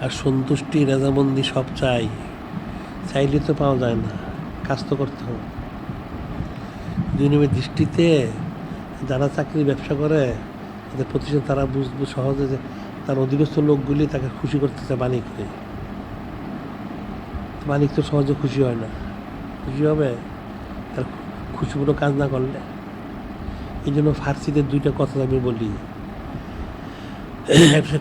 আর সন্তুষ্টি রেজামন্দি সব চাইলে তো পাওয়া যায় না, কাজ তো করতে হবে। দুনিয়ার দৃষ্টিতে যারা চাকরি ব্যবসা করে তাদের প্রতিষ্ঠান তারা বুঝবে সহজে যে তার অধীনস্থ লোকগুলি তাকে খুশি করতেছে মালিককে। মালিক তো সহজে খুশি হয় না, খুশি হবে তার খুশিপূর্ণ কাজ না করলে। এই জন্য ফার্সিতে দুইটা কথা আমি বলি,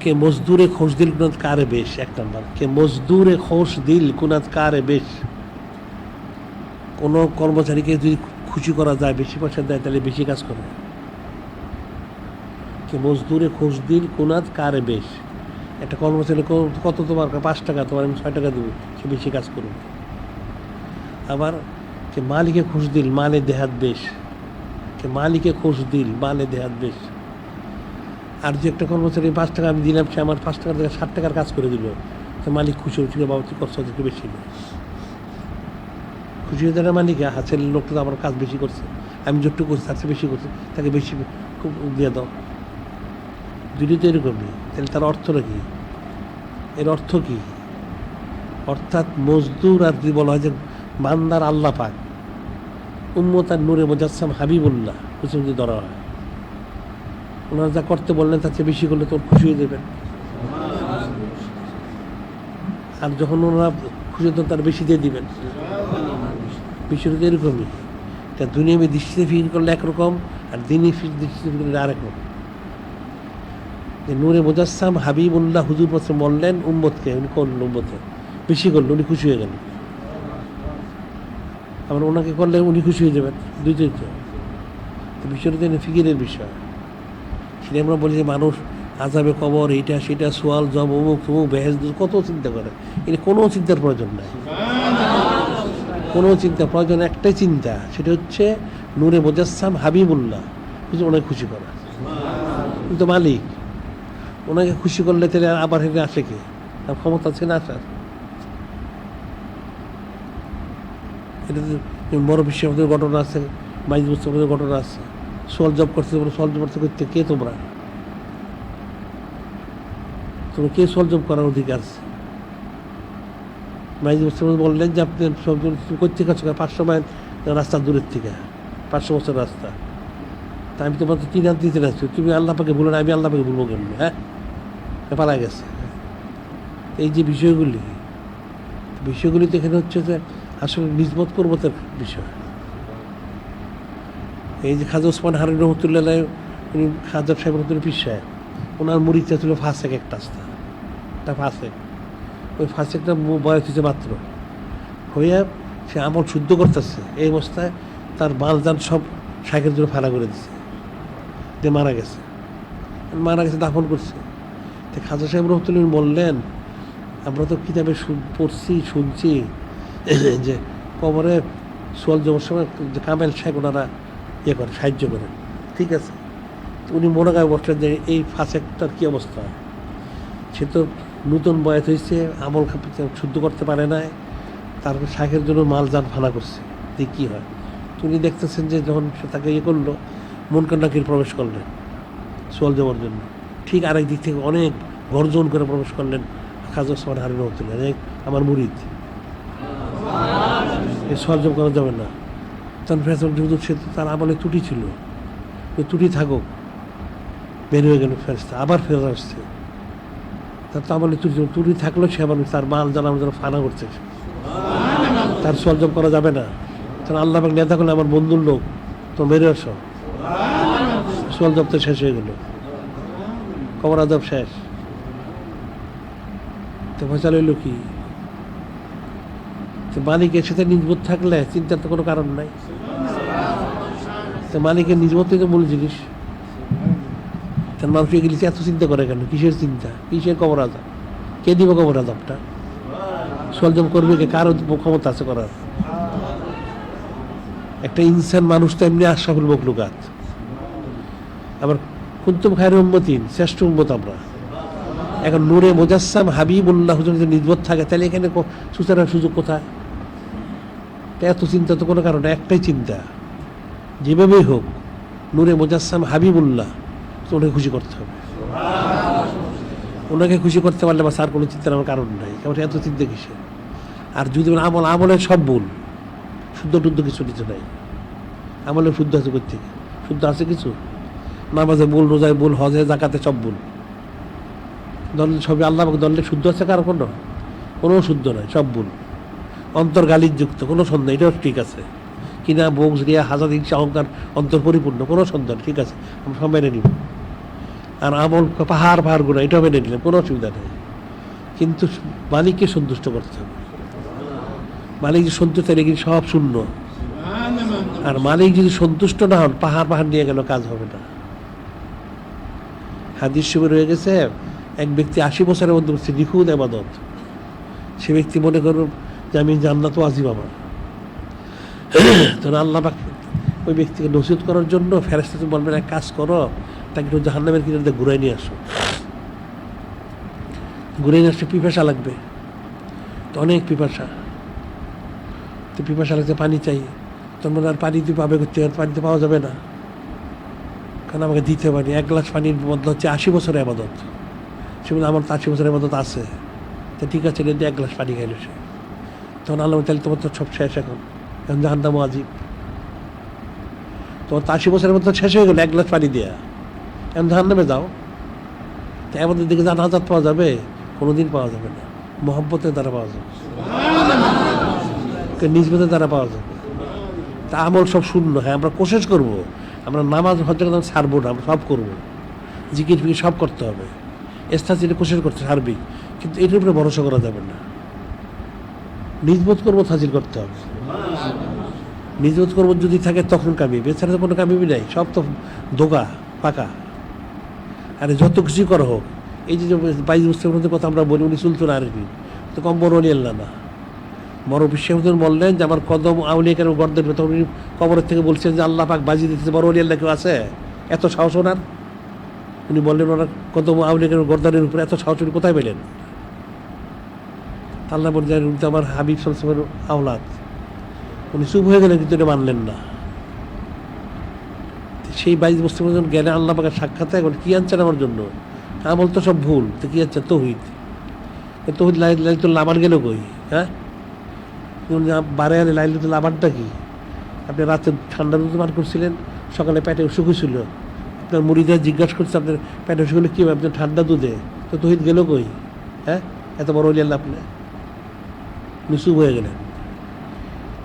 কে মজদুরে খোশ দিল কুনাত কারে বেশ, এক নম্বর কে মজদুরে খোশ দিল কুনাত কারে বেশ। কোনো কর্মচারীকে যদি খুশি করা যায়, বেশি পয়সা দেয়, তাহলে বেশি কাজ করে। কে মজদুরে খোশ দিল কুনাত কারে বেশ। একটা কর্মচারী কত তোমার 5 টাকা, তোমার আমি 6 টাকা দেবো, সে বেশি কাজ করবে। আবার কে মালিকে খুশ দিল মালে দেহাত বেশ, কে মালিকে খুশ দিল মালে দেহাত বেশ। আর যে একটা কর্মচারী 5 টাকা আমি দিলাম, সে আমার 5 টাকা থেকে 60 টাকার কাজ করে দিল, তো মালিক খুশি হয়েছিল, বাবা তুই কষ্ট একটু বেশি না। খুশি হয়ে যায় মালিক, হাতের লোকটা তো আমার কাজ বেশি করছে, আমি যতটুকু করছি তার চেয়ে বেশি করছি, তাকে বেশি খুব দিয়ে দাও। যদি তো এরকমই, তাহলে তার অর্থটা কী? এর অর্থ কী? অর্থাৎ মজদুর আর যদি বলা হয় যে বান্দার আল্লাহ পাক, উম্মত আর নূরে মুজাসসাম হাবিবুল্লাহ কিছু যদি ধরা হয়, ওনারা যা করতে বললেন তার চেয়ে বেশি করলে তোর খুশি হয়ে যাবেন। আর যখন ওনারা খুশি হতেন তার বেশি দিয়ে দিবেন। বিষয়টা তো এরকমই, তা দুনিয়াবী দৃষ্টিতে ফিল করলে একরকম, আর দিনই দৃষ্টিতে ফিল করলে আরেক রকম। যে নূরে মুজাসসাম হাবিবুল্লাহ হুজুর পাশে বললেন উম্মতকে, উনি করলেন উম্মতে বেশি করলেন, উনি খুশি হয়ে গেলেন। আবার ওনাকে করলে উনি খুশি হয়ে যাবেন, দুইটাই তো। বিষয়টা তো ফিকিরের বিষয়। সেটা আমরা বলি যে মানুষ আযাবে কবর, এইটা সেটা, সোয়াল জব, অমুক তমুক, বেহেশত, কত চিন্তা করে। এটা কোনো চিন্তার প্রয়োজন নাই, কোনো চিন্তা প্রয়োজন। একটাই চিন্তা, সেটা হচ্ছে নূরে মুজাসসাম হাবিবুল্লাহ কিছু ওনাকে খুশি করা। কিন্তু মালিক ওনাকে খুশি করলে তাহলে আবার হেঁটে আসে কে? তার ক্ষমতা আছে না আসার? এটা বড় বিশ্বের ঘটনা আছে, 22 বছরের ঘটনা আছে। সোয়াল জব করতে, সোয়াল জব করতে কে তোমরা কে সোয়াল জব করার অধিকার আছে? 22 বছর বললেন যে আপনি করতে কাজ 500 মাইল রাস্তা দূরের থেকে, 500 বছর রাস্তা। তা আমি তোমার তো 3 হাত দিতে রাখছি, তুমি আল্লাহ পাকে ভুলো না, আমি আল্লাহ পাকে ভুলবো কেন? হ্যাঁ, পালা গেছে। এই যে বিষয়গুলিতে এখানে হচ্ছে যে আসলে নিজমত পর্বতের বিষয়। এই যে খাজা ওসমান হারুন রহমতুল্লাহ, উনি খাজা সাহেব রহমতুল্লাহ পীর সাহেব, ওনার মুরিদটা ছিল ফাসেক একটা রাস্তা, একটা ফাসেক। ওই ফাসেকটা বয়স হয়েছে মাত্র, হইয়া সে আমল শুদ্ধ করতেছে, এই অবস্থায় তার মালজান সব শাইখের জন্য ফানা করে দিচ্ছে, যে মারা গেছে দাফন করছে। তো খাজা সাহেব রহমতুল্লাহ বললেন, আমরা তো কিতাবে পড়ছি, শুনছি যে কবরে সোয়াল জমার সময় যে কামেল সাহেব ওনারা ইয়ে করে, সাহায্য করেন। ঠিক আছে, উনি মনে করেন বসলেন যে এই ফাসেকটার কী অবস্থা। সে তো নতুন বয়স হয়েছে, আমল শুদ্ধ করতে পারে না, তারপর শাইখের জন্য মালজান ফানা করছে, যে কী হয়। উনি দেখতেছেন যে যখন সে তাকে ইয়ে করলো, মুনকার প্রবেশ করলেন সোয়াল জমার জন্য, ঠিক আরেক দিক থেকে অনেক গর্জন করে প্রবেশ করলেন খাজা ওসমান হারুন রহমতুল্লাহ, আমার মুরিদ, এ সোয়াল জম করা যাবে না। তখন ফেরেশতা যেহেতু সে তার আমলে ত্রুটি ছিল, ওই ত্রুটি থাকুক, বের হয়ে গেল ফেরেশতা, আবার ফেরত আসছে। তার তো আমলে ত্রুটি থাকলেও সে আবার তার মাল জানার জন্য ফানা করছে, তার সোয়াল জম করা যাবে না। তখন আল্লাহ পাক নেতা করলে আমার বন্ধুর লোক, তো বেরো আসো, সোয়াল জব তো শেষ হয়ে গেল, কবর আযাব শেষ। তো ফয়সালা হইল কি? মালিকের সাথে নিজবোধ থাকলে চিন্তার তো কোনো কারণ নাই। তো মালিকের নিজবোধই তো মূল জিনিস। তার মানুষ এগুলি এত চিন্তা করে কেন? কিসের চিন্তা? কিসের কবর আযাব? কে দিব কবর আযাবটা? সোয়াল জব করবে কে? কার ক্ষমতা আছে করার? একটা ইনসান মানুষ তো এমনি আশরাফুল মাখলুকাত। আবার কুনতুম খায়রা উম্মাতিন, শ্রেষ্ঠ উম্মত আমরা। এখন নূরে মুজাসসাম হাবিবুল্লাহ হুজুর যদি নিজবোধ থাকে, তাহলে এখানে সুচারার সুযোগ কোথায়? এত চিন্তা তো কোনো কারণে, একটাই চিন্তা, যেভাবেই হোক নূরে মুজাসসাম হাবিবুল্লাহ ওনাকে খুশি করতে হবে। ওনাকে খুশি করতে পারলে বা স্যার কোনো চিন্তার আমার কারণ নাই, কেমন এত চিন্তা কিসে। আর যদি আমলের সব ভুল, শুদ্ধ টুদ্ধ কিছু নাই, আমলের শুদ্ধ আছে কোথেকে? শুদ্ধ আছে কিছু? নামাজে ভুল, রোজায় ভুল, হজে জাকাতে সব ভুল। দলে সবই আল্লাহ দলে শুদ্ধ আছে কারো? কোনো শুদ্ধ নয়, সব ভুল। অন্তর গালির যুক্ত, কোনো সন্দেহ, এটাও ঠিক আছে কিনা? বোকস রিয়া হাজার হিংসা অহংকার অন্তর পরিপূর্ণ, কোনো সন্দেহ, ঠিক আছে, আমরা সব মেনে নিব। আর আমল পাহাড় গুণা, এটাও মেনে নিলাম, কোনো অসুবিধা নেই। কিন্তু মালিককে সন্তুষ্ট করতে হবে। মালিক যদি সন্তুষ্ট হলে কিন্তু সব শূন্য। আর মালিক যদি সন্তুষ্ট না হন, পাহাড় নিয়ে গেল কাজ হবে না। হাদিস শরীফে রয়ে গেছে, এক ব্যক্তি 80 বছরের মধ্যে করছে নিখুঁত ইবাদত। সে ব্যক্তি মনে করো যে আমি জান্নাত ওয়াজিব আমার। তখন আল্লাহ পাক ওই ব্যক্তিকে নসিহত করার জন্য ফেরেশতা বলবেন, এক কাজ করো, তাকে একটু জাহান্নামের কিনারে ঘুরাই নিয়ে আসো। ঘুরে নিয়ে আসতে পিপাসা লাগবে, তো অনেক পিপাসা, তো পিপাসা লাগছে, পানি চাই। তোমরা আর পানি তুই পাবে করতে, আর পানিতে পাওয়া যাবে না, কারণ আমাকে দিতে পারি। 1 গ্লাস পানির বদলা হচ্ছে 80 বছরের আবাদত। সে বলে আমার তো 80 বছরের আবাদত আছে, তো ঠিক আছে, 1 গ্লাস পানি খাইল সে। তখন আল্লাহ তাহলে তোমার তো সব শেষ, এখন জাহান্নাম ওয়াজিব। তোমার তো 80 বছরের মতো শেষ হয়ে গেল 1 গ্লাস পানি দেওয়া, এখন জাহান্নামে যাও। তো আমাদের দিকে জান্নাত পাওয়া যাবে? কোনোদিন পাওয়া যাবে না। মহব্বতের দ্বারা পাওয়া যাবে, নিজবতের দ্বারা পাওয়া যাবে। তা আমল সব শূন্য। হ্যাঁ, আমরা কোশিশ করবো, আমরা নামাজ হজের কথা ছাড়বো না, আমরা সব করবো, জিকির ফিকির সব করতে হবে, এস্তাসিনে কোশিশ করতে সার্বিক। কিন্তু এটার উপরে ভরসা করা যাবে না। নিজবোধ করবো, হাজির করতে হবে। নিজবোধ করবো যদি থাকে তখন কামিয়ে, এছাড়া তো কোনো কামিয়ে নাই, সব তো ধোকা ফাঁকা। আরে যত কিছুই করা হোক, এই যে 22 বছরের মধ্যে কথা আমরা বলি, উনি চলতো না, আর কি তো কম বড় অলি আল্লাহ না। বড় বিশ্বের বললেন যে আমার কদম আউলিয়া কেন গর্দের ভেতর, উনি কবরের থেকে বলছেন যে আল্লাহ পাক বাজি দিতেছে, বড় অলি আল্লাহ কেউ আছে? এত সাহস ওনার? উনি বললেন ওনার কদম আউলিয়া কেন গর্দানের উপরে, এত সাহস উনি কোথায় পেলেন? আল্লাহ বলছেন উনি তো আমার হাবিব সাল্লাল্লাহু আলাইহি ওয়াসাল্লামের আওলাদ। উনি চুপ হয়ে গেলেন, কিন্তু এটা মানলেন না। সেই 22 বছর পর্যন্ত জ্ঞানে আল্লাহ পাকের সাক্ষাৎ, এখন কি আনছেন আমার জন্য? আমল তো সব ভুল, তো কি আনছেন? তৌহিদ। তৌহিদ লাইলাতুল আবার গেল কই? হ্যাঁ, বারে আরে লাইলাতুল আবারটা কি? আপনি রাতে ঠান্ডা দুধ পান করছিলেন, সকালে পেটে অসুখ হয়েছিল, আপনার মুড়িদের জিজ্ঞাসা করছে আপনার পেটে অসুখ হলে কী হবে? আপনার ঠান্ডা দুধে, তো তৌহিদ গেল কই? হ্যাঁ, এত বড় হলি আল্লাহ, আপনি নিচুপ হয়ে গেলেন।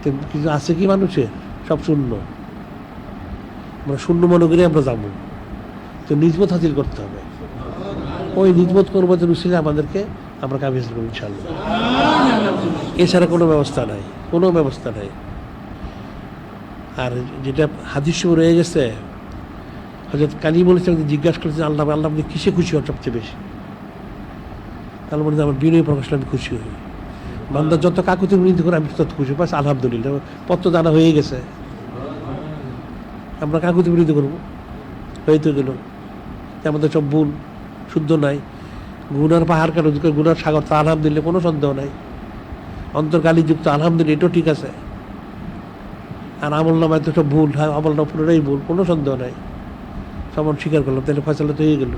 তো কিছু আছে কি মানুষের? সব শূন্য। আমরা শূন্য মনে করি আমরা যাবো, তো নিজবোধ হাসিল করতে হবে। ওই নিজবোধ করবো যে রুশিলে আমাদেরকে, আমরা কামিয়ে হাসিল করবো ইনশাআল্লাহ। এছাড়া কোনো ব্যবস্থা নাই, কোনো ব্যবস্থা নাই। আর যেটা হাদিস রয়ে গেছে, হযরত কালী বলেছেন, জিজ্ঞাসা করেছেন আল্লাহ আপনি কিসে খুশি হন সবচেয়ে বেশি? তাহলে বলে আমার বিনয় প্রকাশ আমি খুশি হই। বান্দা যত কাকুতি মিনতি করে আমি তত খুশি, বাস আলহামদুলিল্লাহ, পত্র জানা হয়ে গেছে। আমরা কাকুতি মিনতি করবো, হয়ে তো গেল। আমাদের সব ভুল, শুদ্ধ নাই, গুনার পাহাড় কেন, গুনার সাগর, তা আলহামদুলিল্লাহ, কোনো সন্দেহ নাই। অন্তর গালিযুক্ত, আলহামদুলিল্লাহ, এটাও ঠিক আছে। আর আমল নামায় তো সব ভুল, হ্যাঁ, আমল নামা পুরোটাই ভুল, কোনো সন্দেহ নাই। সমান স্বীকার করলাম, তাহলে ফয়সালা তো হয়ে গেল।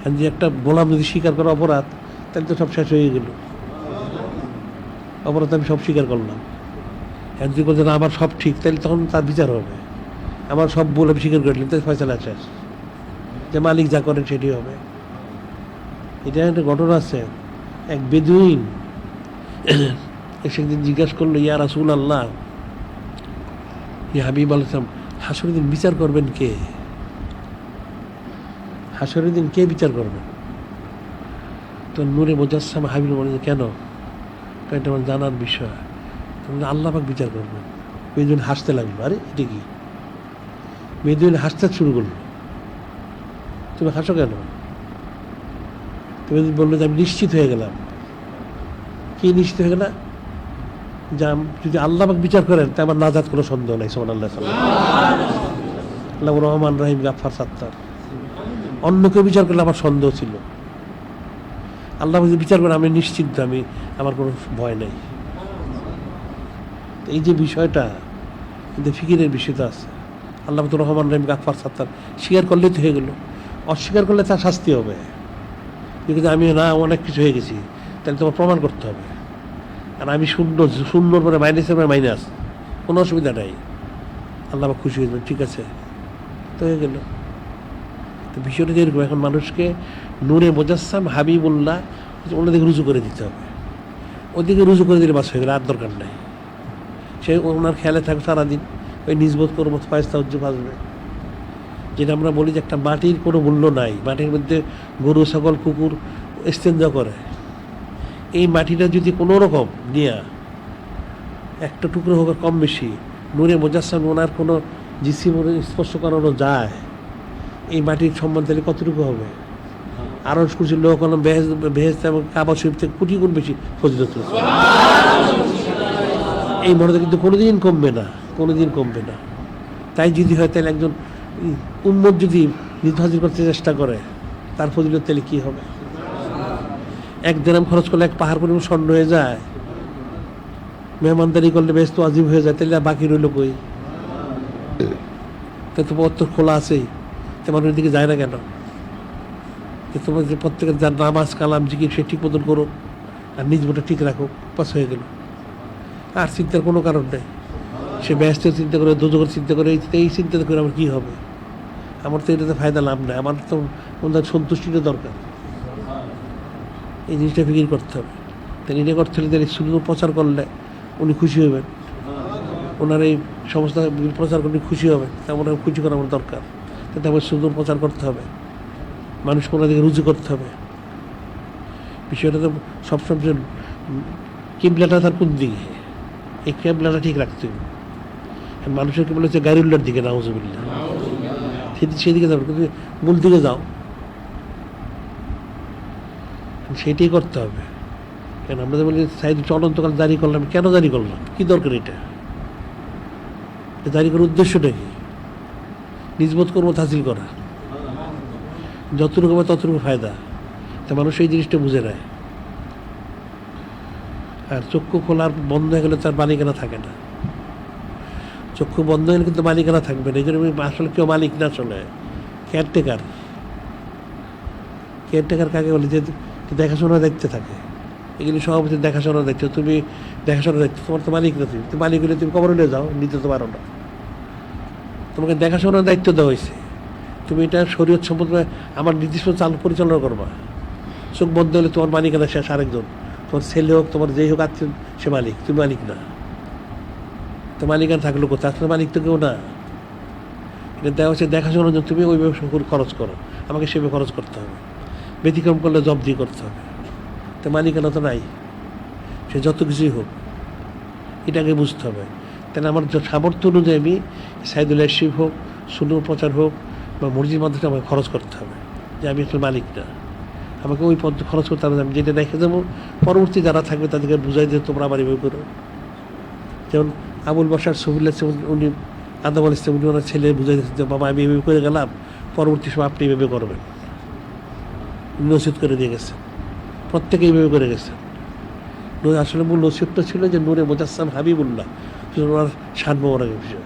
হ্যাঁ, যে একটা গোলাম যদি স্বীকার করা অপরাধ, তাহলে তো সব শেষ হয়ে গেল। অপরাধ আমি সব স্বীকার করলাম। হ্যাঁ, যদি বলছে না আমার সব ঠিক, তাহলে তখন তার বিচার হবে। আমার সব ভুল আমি স্বীকার করলাম, তাই ফয়সালা শেষ, যে মালিক যা করেন সেটি হবে। এটা একটা ঘটনা আছে। এক বেদুইন সেদিন জিজ্ঞাসা করলো, ইয়া রাসূলুল্লাহ, ইয়া হাবিব আলাইহিস, হাসরের দিন বিচার করবেন কে? হাসরের দিন কে বিচার করবেন? তো নূরে মুজাসসাম হাবিব বলে, কেন? এটা আমার জানার বিষয়। আল্লাহ পাক বিচার করবেন। বেদুইন হাসতে লাগলো, আরে এটা কি? বেদুইন হাসতে শুরু করলো। তুমি হাসো কেন? তুমি বললো যে আমি নিশ্চিত হয়ে গেলাম। কি নিশ্চিত হয়ে গেলাম? যে যদি আল্লাহ পাক বিচার করেন, তা আমার নাজাত কোনো সন্দেহ নাই। সুবহানাল্লাহ, আল্লাহ রহমান রহিম, গাফফার, সাত্তার। অন্য কেউ বিচার করলে আমার সন্দেহ ছিল, আল্লাহ যদি বিচার করেন আমি নিশ্চিত, আমার কোনো ভয় নেই। এই যে বিষয়টা, কিন্তু ফিকিরের বিষয়টা আছে। আল্লাহ রহমান রহিম, গাফফার, সাত্তার স্বীকার করলেই তো হয়ে গেল। অস্বীকার করলে তার শাস্তি হবে। কিন্তু আমি না অনেক কিছু হয়ে গেছি, তাহলে তোমার প্রমাণ করতে হবে। আর আমি শূন্যর পরে মাইনাসের পরে মাইনাস, কোনো অসুবিধা নাই। আল্লাহ আমার খুশি হয়ে ঠিক আছে, তো হয়ে গেল। তো বিষয়টা যেরকম, এখন মানুষকে নূরে মুজাসসাম হাবিবুল্লাহ ওনাদিকে রুজু করে দিতে হবে। ওদিকে রুজু করে দিলে বাস হয়ে গেলে আর দরকার নাই। সে ওনার খেয়ালে থাকবে সারাদিন, ওই নিজবোধ করবো ফায়স্তা উজ্জু ফাঁসবে। যেটা আমরা বলি যে একটা মাটির কোনো মূল্য নাই, মাটির মধ্যে গরু ছাগল কুকুর ইস্তেঞ্জা করে, এই মাটিটা যদি কোনো রকম নিয়ে একটা টুকরো হোক কম বেশি নূরে মুজাসসাম ওনার কোনো জিসিম স্পর্শ করানো যায়, এই মাটির সম্মান তাহলে কতটুকু হবে? আরো কিছু লোক হলাম বেহেশত এবং কাবা শরীফ থেকে কোটি গুণ বেশি ফজিলত রয়েছে। এই মর্যাদা কিন্তু কোনোদিন কমবে না, কোনোদিন কমবে না। তাই যদি হয় তাহলে একজন উম্মত যদি নিজ হাজির করতে চেষ্টা করে, তার ফজিলত তাহলে কী হবে? এক দিরাম খরচ করলে এক পাহাড় পরিমাণ স্বর্ণ হয়ে যায়, মেহমানদারি করলে বেশ তো আজিব হয়ে যায়, তাহলে বাকি রইল কই? তা তো পথ তো খোলা আছেই, তো মানুষের দিকে যায় না কেন? তোমার যে প্রত্যেকের যার নামাজ কালাম জিকির সে ঠিক মতন করো, আর নিজ মতো ঠিক রাখো, পাস হয়ে গেল। আর চিন্তার কোনো কারণ নেই। সে ব্যস্ত চিন্তা করে, দোজকের চিন্তা করে, এই চিন্তা করে আমার কী হবে? আমার তো এটাতে ফায়দা লাভ নেই, আমার তো ওনার সন্তুষ্টিটা দরকার। এই জিনিসটা ফিকির করতে হবে। তাই এটা করতে হলে তাহলে শুধু প্রচার করলে উনি খুশি হবেন, ওনার এই সমস্ত প্রচার করলে খুশি হবে, তেমন খুশি করা আমার দরকার। তাতে আমার সুন্দর প্রচার করতে হবে, মানুষকে ওনাদেরকে রুজু করতে হবে। বিষয়টা তো সবসময় কিবলাটা তার কোন দিকে, এই কিবলাটা ঠিক রাখতে হবে। মানুষের কিবলা হচ্ছে গায়রুল্লাহর দিকে, নাউজুবিল্লাহ, সেদিকে যাবে, কিন্তু মূল দিকে যাও, সেইটাই করতে হবে। কেন আমরা যে বলি সাইদ অনন্তকাল জারি করলাম, কেন জারি করলাম, কী দরকার? এটা জারি করার উদ্দেশ্যটা কি? নিজবোধ করবো হাসিল করা, যতটুকু হবে ততটুকু ফায়দা। তা মানুষ এই জিনিসটা বুঝে নেয়। আর চক্ষু খোলার বন্ধ হয়ে গেলে তার মালিকানা থাকে না। চক্ষু বন্ধ হলে কিন্তু মালিকানা থাকবে না। এই জন্য আসলে কেউ মালিক না, আসলে কেয়ারটেকার। কেয়ারটেকার কাকে বলে? যে দেখাশোনা দেখতে থাকে, এগুলি সভাপতি দেখাশোনা দেখছো, তুমি দেখাশোনা দেখছো, তোমার তো মালিক না। তুমি মালিক হলে তুমি কবরে নিয়ে যাও, নিতে তো পারো না। তোমাকে দেখাশোনার দায়িত্ব দেওয়া হয়েছে, তুমি এটা শরীয়ত সম্পদ আমার নির্দিষ্ট পরিচালনা করবা। চোখ বন্ধ হলে তোমার মালিকানা শেষ আরেকজন, তোমার ছেলে হোক, তোমার যেই হোক আত্মীয়, সে মালিক, তুমি মালিক না। তো মালিকানা থাকলো কোথায়? আসলে মালিক তো কেউ না। এটা দেওয়া হচ্ছে দেখাশোনার জন্য, তুমি ওইভাবে খরচ করো, আমাকে সেভাবে খরচ করতে হবে। ব্যতিক্রম করলে জব্দি করতে হবে। তো মালিকানা তো নাই, সে যত কিছুই হোক, এটাকে বুঝতে হবে। তাহলে আমার সামর্থ্য অনুযায়ী আমি সাইদুল আশিফ হোক, সুন্দর প্রচার হোক বা মসজিদের মাধ্যমে আমাকে খরচ করতে হবে, যে আমি আসলে মালিক না। আমাকে ওই পদ্ধতি খরচ করতে হবে, আমি যেটা দেখে যাবো, পরবর্তী যারা থাকবে তাদেরকে বুঝাই দিয়ে তোমরা আমার এভাবে করো। যেমন আবুল বাসার সফিউল্লাহ, উনি আদম আল ইসলাম, উনি ওনার ছেলে বুঝাই দিচ্ছেন যে বাবা আমি এভাবে করে গেলাম, পরবর্তী সময় আপনি এভাবে করবেন। নসিহত করে দিয়ে গেছেন, প্রত্যেকে এইভাবে করে গেছেন। আসলে মূল নসিহতটা ছিল যে নূরে মুজাসসাম হাবিবুল্লাহ, ওনার শান মোবারকের বিষয়।